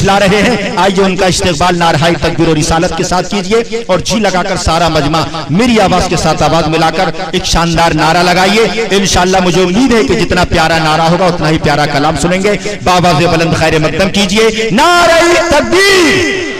सिखला रहे हैं। आइए उनका इस्तेकबाल नारहाई तकबीर और रिसालत के साथ कीजिए और जी लगाकर सारा मजमा मेरी आवाज के साथ आवाज मिलाकर एक शानदार नारा लगाइए। इंशाअल्लाह मुझे उम्मीद है कि जितना प्यारा नारा होगा उतना ही प्यारा कलाम सुनेंगे। बाबाज़े बुलंद खैर मकदम कीजिए, नारे तकबीर।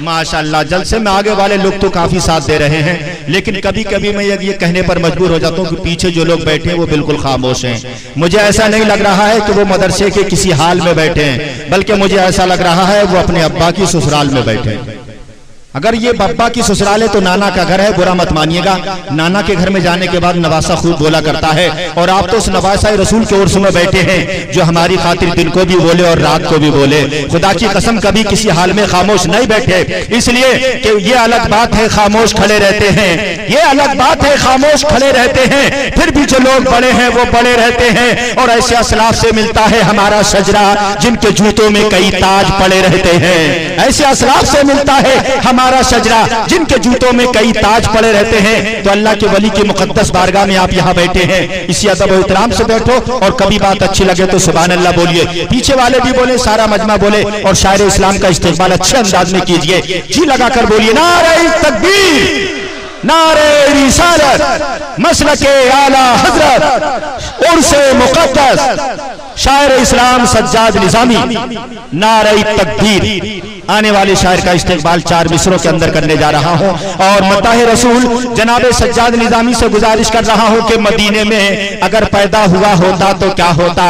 माशाअल्लाह, जलसे में आगे वाले लोग तो काफी साथ दे रहे हैं, लेकिन कभी कभी मैं ये कहने पर मजबूर हो जाता हूँ कि पीछे जो लोग बैठे हैं वो बिल्कुल खामोश हैं। मुझे ऐसा नहीं लग रहा है कि वो मदरसे के किसी हाल में बैठे हैं, बल्कि मुझे ऐसा लग रहा है वो अपने अब्बा की ससुराल में बैठे हैं। अगर ये बब्बा की ससुराल है तो नाना का घर है, बुरा मत मानिएगा। नाना के घर में जाने के बाद नवासा खूब बोला करता है, और आप तो उस नवासा रसूल के उर्स में बैठे हैं जो हमारी खातिर दिन को भी बोले और रात को भी बोले। खुदा की कसम कभी किसी हाल में खामोश नहीं बैठे, इसलिए कि ये अलग बात है खामोश खड़े रहते हैं, ये अलग बात है खामोश खड़े रहते हैं, फिर भी जो लोग बड़े हैं वो बड़े रहते हैं। और ऐसे असलाफ से मिलता है हमारा शजरा जिनके जूतों में कई ताज पड़े रहते हैं। ऐसे असलाफ से मिलता है हमारा शजरा जिनके जूतों में कई ताज पड़े रहते हैं। तो अल्लाह के वली की मुकद्दस बारगाह में आप यहाँ बैठे हैं, इसी अदब और इहतराम से बैठो, और कभी बात अच्छी लगे तो सुभान अल्लाह बोलिए, पीछे वाले भी बोले, सारा मजमा बोले, और शायर इस्लाम का इस्तेकबाल अच्छे अंदाज में कीजिए। जी लगाकर बोलिए, नारे तकबीर, नारे रिसालत, मसलके आला हजरत, उर्से मुकद्दस शायर इस्लाम सज्जाद निजामी, नारे तकबीर। आने वाले शायर का इस्तेकबाल 4 मिसरों के अंदर करने जा रहा हूं, और मताहे रसूल जनाब सज्जाद निजामी से गुजारिश कर रहा हूं कि मदीने में अगर पैदा हुआ होता तो क्या होता,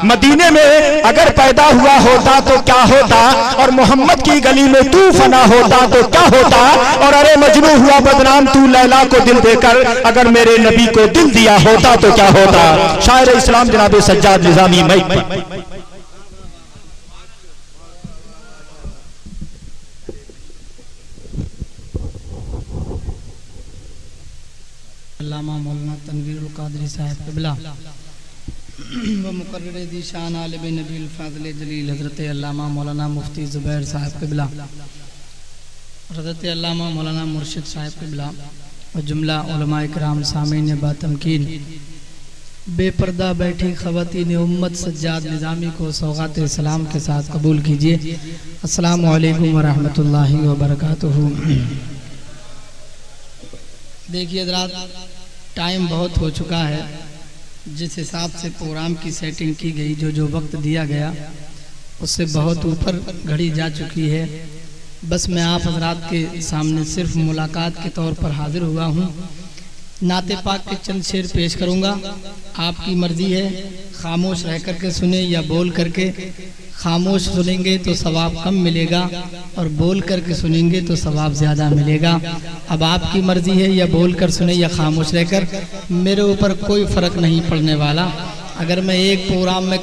मदीने में अगर पैदा हुआ होता तो क्या होता, और मोहम्मद की गली में तू फना होता तो क्या होता, और अरे मजनू हुआ बदनाम तू लैला को दिल देकर, अगर मेरे नबी को दिल दिया होता तो क्या होता। शायर इस्लाम जनाब सज्जाद निजामी माइक पर। अल्लामा मौलाना तनवीरुल कादरी साहब क़िबला व मुकर्रिर दीशान आलिम नबील फाज़िल जलील हज़रत अल्लामा मौलाना मुफ्ती ज़ुबैर साहब क़िबला, हज़रत अल्लामा मौलाना मुर्शिद साहब क़िबला और जुमला उलमा इकराम सामीन बातमकीन, बेपर्दा बैठी ख़वातीन उम्मत सज्जाद निज़ामी को सौगात सलाम के साथ कबूल कीजिए। अस्सलामु अलैकुम व रहमतुल्लाहि व बरकातुहू। देखिए हज़रात, टाइम बहुत हो चुका है, जिस हिसाब से प्रोग्राम की सेटिंग की गई, जो वक्त दिया गया उससे बहुत ऊपर घड़ी जा चुकी है। बस मैं आप हज़रात के सामने सिर्फ मुलाकात के तौर पर हाजिर हुआ हूँ। नाते पाक के चंद शेर पेश करूँगा, आपकी मर्जी है खामोश रह करके सुने या बोल करके। खामोश सुनेंगे तो सवाब कम मिलेगा और बोल करके सुनेंगे तो सवाब ज़्यादा मिलेगा। अब आपकी मर्जी है या बोल कर सुने या खामोश रहकर, मेरे ऊपर कोई फ़र्क नहीं पड़ने वाला। अगर मैं एक प्रोग्राम में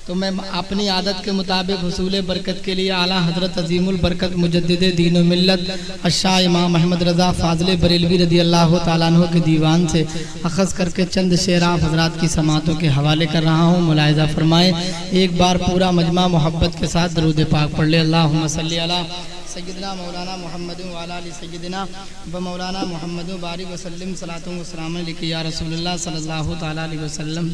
तो मैं अपनी आदत के मुताबिक हुसूल बरकत के लिए आला हज़रत अज़ीमुल बरकत मुजद्दिद दीन व मिल्लत अशाह इमाम अहमद रज़ा फ़ाज़िल बरेलवी रज़ी अल्लाह तआला अन्हु के दीवान से अख़ज़ करके चंद शेर आप हज़रात की समातों के हवाले कर रहा हूँ। मुलाहिज़ा फरमाएँ। एक बार पूरा मजमा मोहब्बत के साथ दरूद पाक पढ़ ले। अल्लाहुम्मा सल्ली अला सय्यदना मौलाना मुहम्मद व अला आलि सय्यदना व मौलाना मुहम्मद बारिक वसल्लम सलातु व सलाम अलैका या रसूलल्लाह सल्लल्लाहु तआला अलैहि वसल्लम।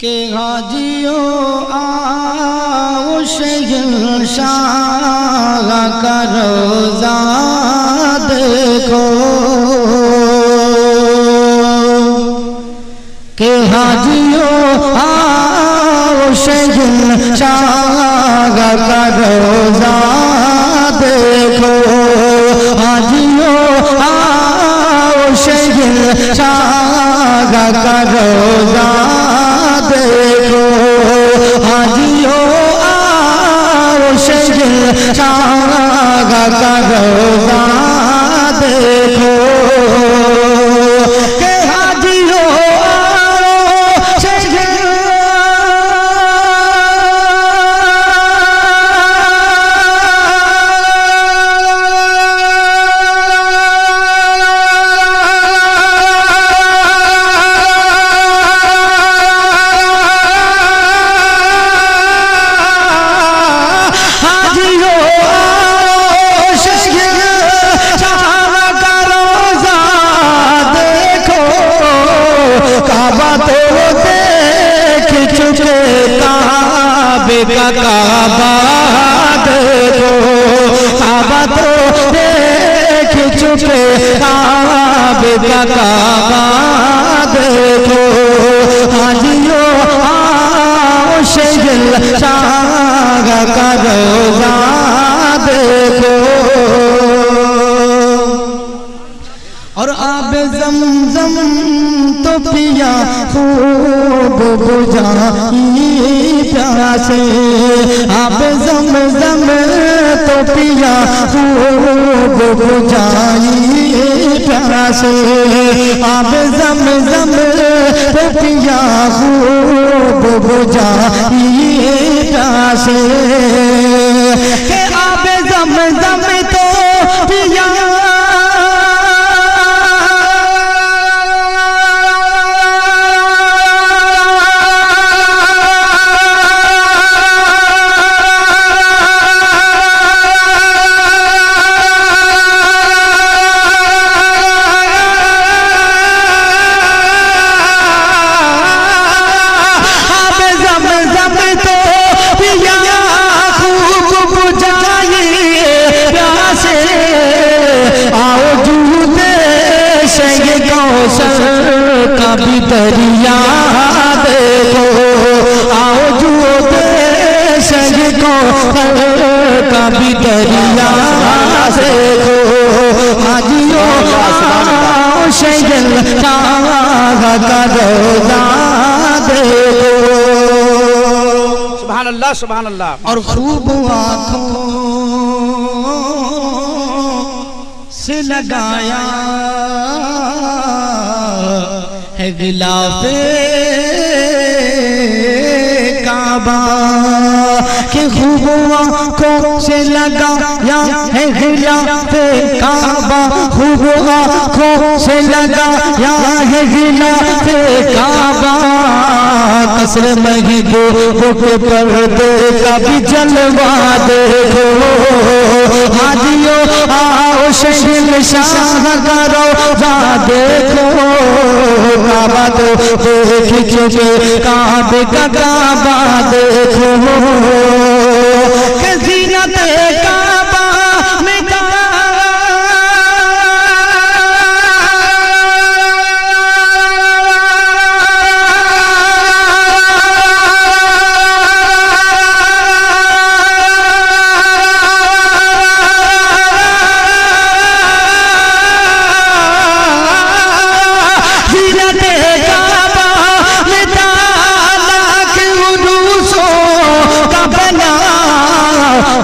के हाजियों आओ शहंशाह का रोज़ा देखो, के हाजियों आओ शहंशाह का रोज़ा देखो, हाजियों आओ शहंशाह का रोज़ा देखो, हाजियों आओ शहंशाह का रोज़ा देखो, के हाजियों आओ का काबा देखो, काबा तो देख चुके, काबे का काबा देखो, हाजियो आओ शहंशाह का रोज़ा देखो। और आब ज़मज़म तो पिया खूब बुझाई प्यासे, आब ज़मज़म तो पिया खूब बुझाई प्यासे, आब ज़मज़म तो पिया खूब बुझाई प्यासे, के आब ज़मज़म तो पिया भी दरिया देखो, आओ जुओ देश को का भी दरिया देखो, हाजियो आओ शहंशाह का रोज़ा देखो। सुभान अल्लाह सुभान अल्लाह। और खूब आँखों से लगाया है गिलाफे काबा, के खूब आँखों से लगाया है गिलाफे काबा, खूब आँखों से लगाया है गिलाफे काबा, कसर महबूब के पर्दे का भी जलवा देखो, हाजियो आओ शहंशाह का रोज़ा देखो, काबा तो देख चुके, काबे का काबा देखो, के ज़ीनत काबा में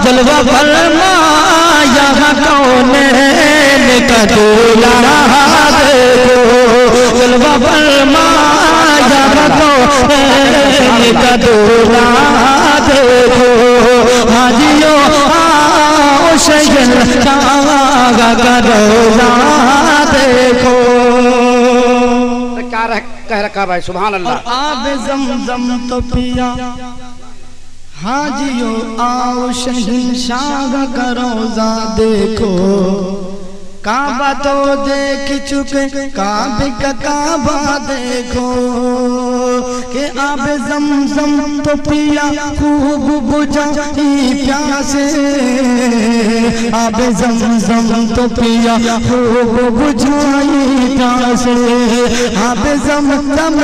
जलवा फरमाया कौनैन का दूल्हा देखो, जलवा फरमाया कौनैन का दूल्हा देखो, हाजियो आओ शहंशाह का रोज़ा देखो। क्या कह रखा भाई, सुभान अल्लाह। आब ज़मज़म तो पिया, हाजियो आओ शहंशाह का रोज़ा देखो, काबा तो देख चुके, काबे का काबा देखो, के आब ज़मज़म तो पिया खूब बुझाई प्यासे, आब ज़मज़म तो पिया खूब बुझाई प्यासे, आब ज़मज़म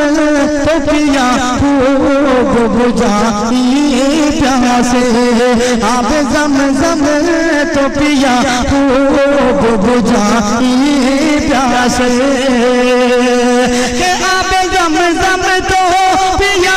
तो पिया खूब बुझाई प्यासे, आब ज़मज़म तो पिया खूब बुझाई प्यासे, के आब ज़मज़म तो पिया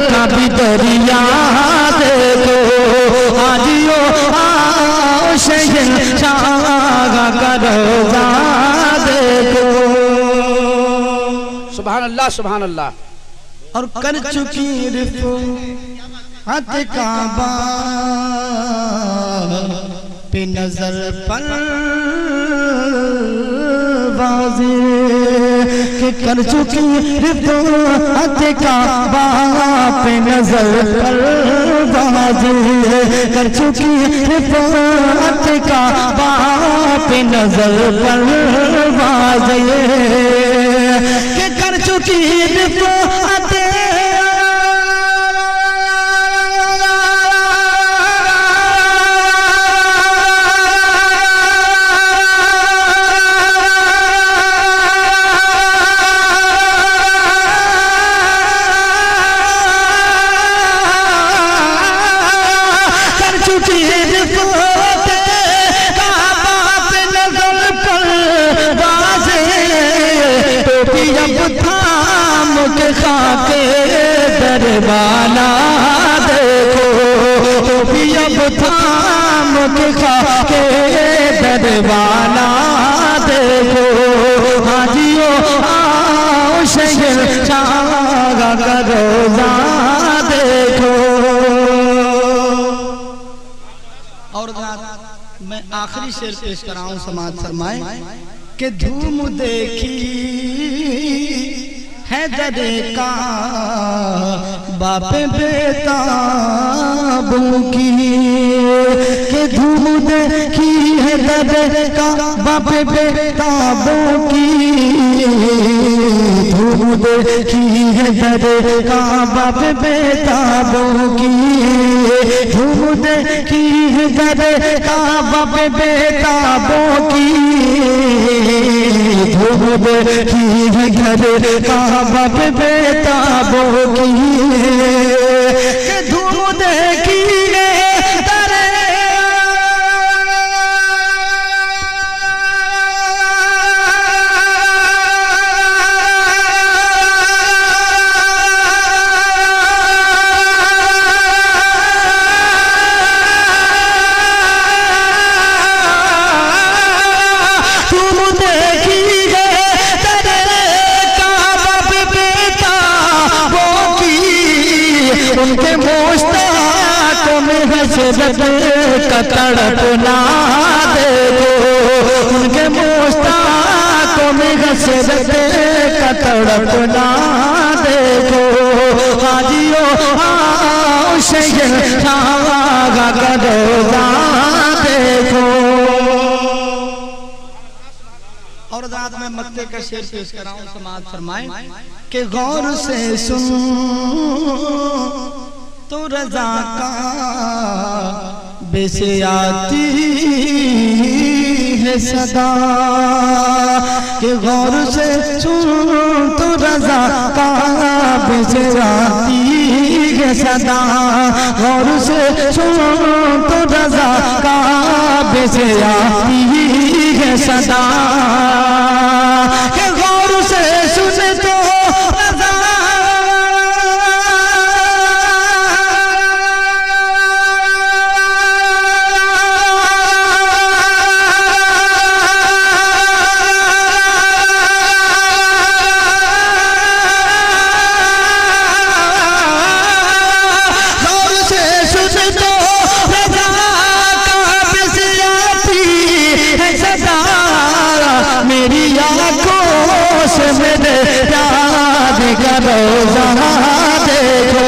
का भी दरिया देखो, हाजियो आओ शहंशाह का रोज़ा देखो। सुभान अल्लाह सुभान अल्लाह। और कर चुकी रिफ़ात काबा पे नजर पर वाज़े के कर चुकी रिफ़ात काबा पे नजर पर वाज़े कर चुकी रिफ़ात काबा पे नजर पर वाज़े के कर चुकी रिफ़ात खाके दरबाना देखो भी अब थाम के खाके दरबाना देखो हाजियो आओ शहर शागा का रोजा देखो। और मैं आखिरी शेर पेश कर रहा हूँ समाज फरमाए कि धूम देखी है दरे का बाप बेताबों की के धूम देखी है दरे का बाप बेताबों की धूम देखी है दरे का बाप बेताबों की धूम देखी है दरे का बाप बेताबों की धूम देखी है दरे का बाप बेताबों की धूम देखी उनके मुश्ताकों में हसरत का तड़पना देखो उनके मुश्ताकों में हसरत का तड़पना देखो हाजियो आओ शहर शागा का रोजा देखो। और रात में मक्के का शेर पेश कर रहा हूँ समाज फरमाए कि गौर से सुन तो रजा का बेसे आती है सदा कि गौर से सुन तो रजा का बेसे आती है सदा गौर से सुन तो रजा का बेसे आती है सदा के गौर से सुने तो मेरी आँखों से मेरे याद का रोजा देखो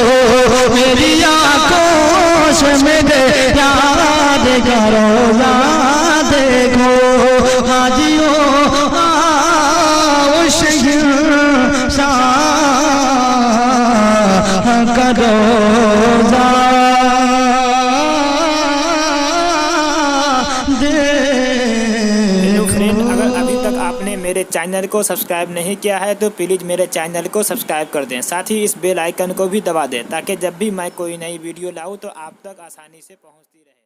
मेरी आँखों से मेरे याद का रोजा देखो हाजियो आओ शहर शाह का रोजा आपने मेरे चैनल को सब्सक्राइब नहीं किया है तो प्लीज़ मेरे चैनल को सब्सक्राइब कर दें साथ ही इस बेल आइकन को भी दबा दें ताकि जब भी मैं कोई नई वीडियो लाऊं तो आप तक आसानी से पहुंचती रहे।